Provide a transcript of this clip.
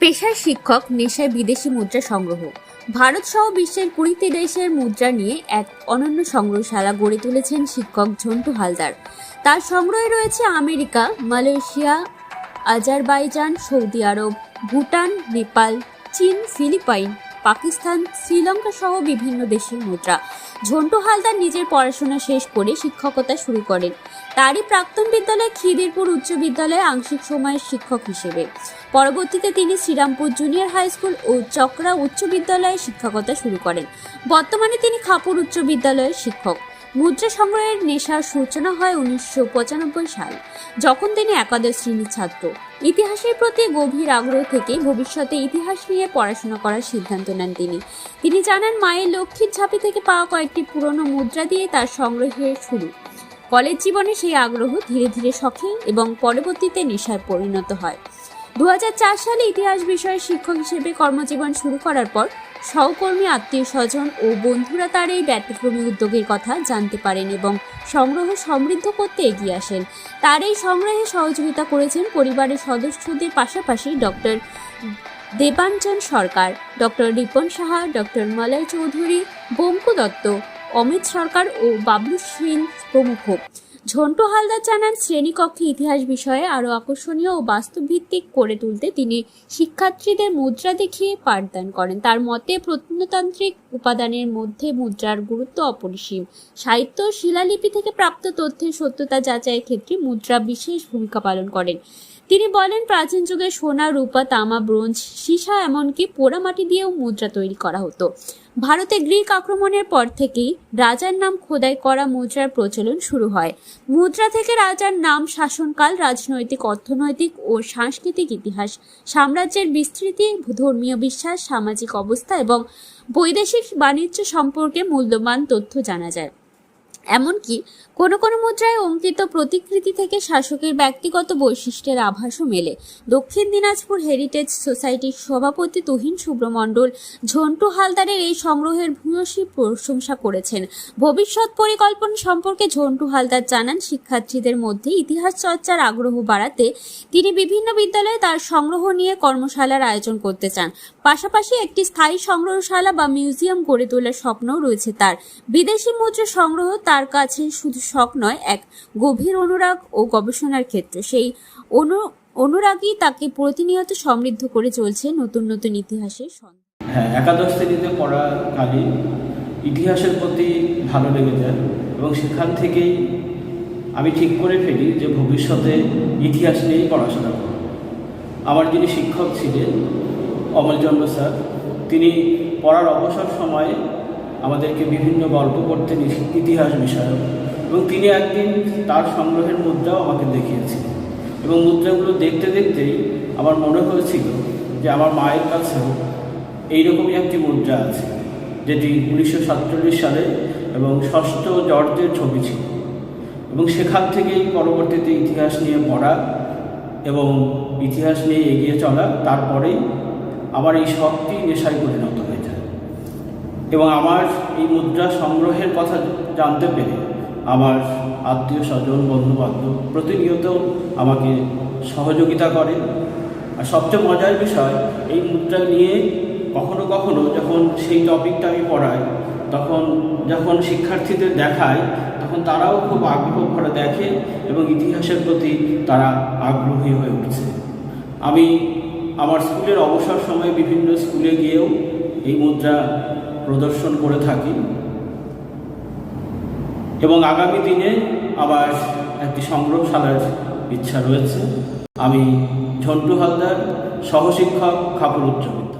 পেশার শিক্ষক, নেশায় বিদেশি মুদ্রা সংগ্রহ। ভারত সহ বিশ্বের 20টি দেশের মুদ্রা নিয়ে এক অনন্য সংগ্রহশালা গড়ে তুলেছেন শিক্ষক ঝন্টু হালদার। তার সংগ্রহে রয়েছে আমেরিকা, মালয়েশিয়া, আজারবাইজান, সৌদি আরব, ভুটান, নেপাল, চীন, ফিলিপাইন, পাকিস্তান, শ্রীলঙ্কা সহ বিভিন্ন দেশের মুদ্রা। ঝন্টু হালদার নিজের পড়াশোনা শেষ করে শিক্ষকতা শুরু করেন। তারই প্রাক্তন বিদ্যালয় খিদিরপুর উচ্চ বিদ্যালয়ে আংশিক সময়ের শিক্ষক হিসেবে। পরবর্তীতে তিনি শ্রীরামপুর জুনিয়র হাই স্কুল ও চকরা উচ্চ বিদ্যালয়ে শিক্ষকতা শুরু করেন। বর্তমানে তিনি খাপুর উচ্চ বিদ্যালয়ের শিক্ষক। মুদ্রা সংগ্রহের নেশার সূচনা হয় 1995 সাল, যখন তিনি একাদশ শ্রেণীর ছাত্র। ইতিহাসের প্রতি গভীর আগ্রহ থেকে ভবিষ্যতে ইতিহাস নিয়ে পড়াশোনা করার সিদ্ধান্ত নেন তিনি জানান, মায়ের লক্ষ্মীর ঝাঁপি থেকে পাওয়া কয়েকটি পুরনো মুদ্রা দিয়ে তার সংগ্রহের শুরু। কলেজ জীবনে সেই আগ্রহ ধীরে ধীরে শখে এবং পরবর্তীতে নেশায় পরিণত হয়। 2004 সালে ইতিহাস বিষয়ে শিক্ষক হিসেবে কর্মজীবন শুরু করার পর সহকর্মী, আত্মীয় স্বজন ও বন্ধুরা তার এই ব্যতিক্রমী উদ্যোগের কথা জানতে পারেন এবং সংগ্রহ সমৃদ্ধ করতে এগিয়ে আসেন। তার এই সংগ্রহে সহযোগিতা করেছেন পরিবারের সদস্যদের পাশাপাশি ডক্টর দেবাঞ্জন সরকার, ডক্টর রিপন সাহা, ডক্টর মলয় চৌধুরী, বঙ্কু দত্ত, অমিত সরকার ও বাবলু সিং প্রমুখ। ঝন্টু হালদার জানান, শ্রেণীকক্ষে ইতিহাস বিষয়ে আরও আকর্ষণীয় ও বাস্তবভিত্তিক করে তুলতে তিনি শিক্ষার্থীদের মুদ্রা দেখিয়ে পাঠদান করেন। তার মতে, প্রত্নতান্ত্রিক উপাদানের মধ্যে মুদ্রার গুরুত্ব অপরিসীম। সাহিত্য ও শিলালিপি থেকে প্রাপ্ত তথ্যের সত্যতা যাচাইয়ের ক্ষেত্রে মুদ্রা বিশেষ ভূমিকা পালন করেন। তিনি বলেন, প্রাচীন যুগে সোনা, রূপা, তামা, ব্রোঞ্জ, সীসা এমনকি পোড়ামাটি দিয়েও মুদ্রা তৈরি করা হতো। ভারতে গ্রিক আক্রমণের পর থেকেই রাজার নাম খোদাই করা মুদ্রার প্রচলন শুরু হয়। মুদ্রা থেকে রাজার নাম, শাসনকাল, রাজনৈতিক, অর্থনৈতিক ও সাংস্কৃতিক ইতিহাস, সাম্রাজ্যের বিস্তৃতি, ধর্মীয় বিশ্বাস, সামাজিক অবস্থা এবং বৈদেশিক বাণিজ্য সম্পর্কে মূল্যবান তথ্য জানা যায়। এমনকি কোনো কোনো মুদ্রায় অঙ্কিত প্রতিকৃতি থেকে শাসকের ব্যক্তিগত বৈশিষ্ট্যের আভাসও মেলে। দক্ষিণ দিনাজপুর হেরিটেজ সোসাইটির সভাপতি তুহিন সুব্রমণ্ডল ঝন্টু হালদারের এই সংগ্রহের ভূয়সী প্রশংসা করেছেন। ভবিষ্যৎ পরিকল্পনা সম্পর্কে ঝন্টু হালদার জানান, শিক্ষার্থীদের মধ্যে ইতিহাস চর্চার আগ্রহ বাড়াতে তিনি বিভিন্ন বিদ্যালয়ে তার সংগ্রহ নিয়ে কর্মশালার আয়োজন করতে চান। পাশাপাশি একটি স্থায়ী সংগ্রহশালা বা মিউজিয়াম গড়ে তোলার স্বপ্নও রয়েছে তার। বিদেশি মুদ্রা সংগ্রহ তার কাছে শুধু শখ নয়, এক গভীর অনুরাগ ও গবেষণার ক্ষেত্র। সেই অনুরাগই তাকে প্রতিনিয়ত সমৃদ্ধ করে চলছে নতুন নতুন ইতিহাসের সন্ধান। একাদশ শ্রেণীতে পড়াকালীন ইতিহাসের প্রতি ভালো লেগে যায় এবং সেখান থেকেই আমি ঠিক করে ফেলি যে ভবিষ্যতে ইতিহাস নিয়েই পড়াশোনা করব। আমার যিনি শিক্ষক ছিলেন অমলচন্দ্র স্যার, তিনি পড়ার অবসর সময়ে আমাদেরকে বিভিন্ন গল্প করতেন ইতিহাস বিষয়ক, এবং তিনি একদিন তার সংগ্রহের মুদ্রাও আমাকে দেখিয়েছিলেন। এবং মুদ্রাগুলো দেখতে দেখতেই আমার মনে হয়েছিল যে আমার মায়ের কাছেও এইরকমই একটি মুদ্রা আছে, যেটি 1947 সালে এবং ষষ্ঠ জর্জের ছবি ছিল। এবং সেখান থেকেই পরবর্তীতে ইতিহাস নিয়ে পড়া এবং ইতিহাস নিয়ে এগিয়ে চলা, তারপরেই আমার এই শখটি নেশায় পরিণত হয়ে যায়। এবং আমার এই মুদ্রা সংগ্রহের কথা জানতে পেরে আমার আত্মীয় স্বজন, বন্ধুবান্ধব প্রতিনিয়ত আমাকে সহযোগিতা করে। আর সবচেয়ে মজার বিষয়, এই মুদ্রা নিয়ে কখনো কখনো যখন সেই টপিকটা আমি পড়াই, তখন যখন শিক্ষার্থীদের দেখাই, তখন তারাও খুব আগ্রহ করে দেখে এবং ইতিহাসের প্রতি তারা আগ্রহী হয়ে উঠছে। আমি আমার স্কুলের অবসর সময়ে বিভিন্ন স্কুলে গিয়েও এই মুদ্রা প্রদর্শন করে থাকি এবং আগামী দিনে আবার একটি সংগ্রহশালার ইচ্ছা রয়েছে। আমি ঝন্টু হালদার, সহশিক্ষক, খাপুর উচ্চ বিদ্যালয়।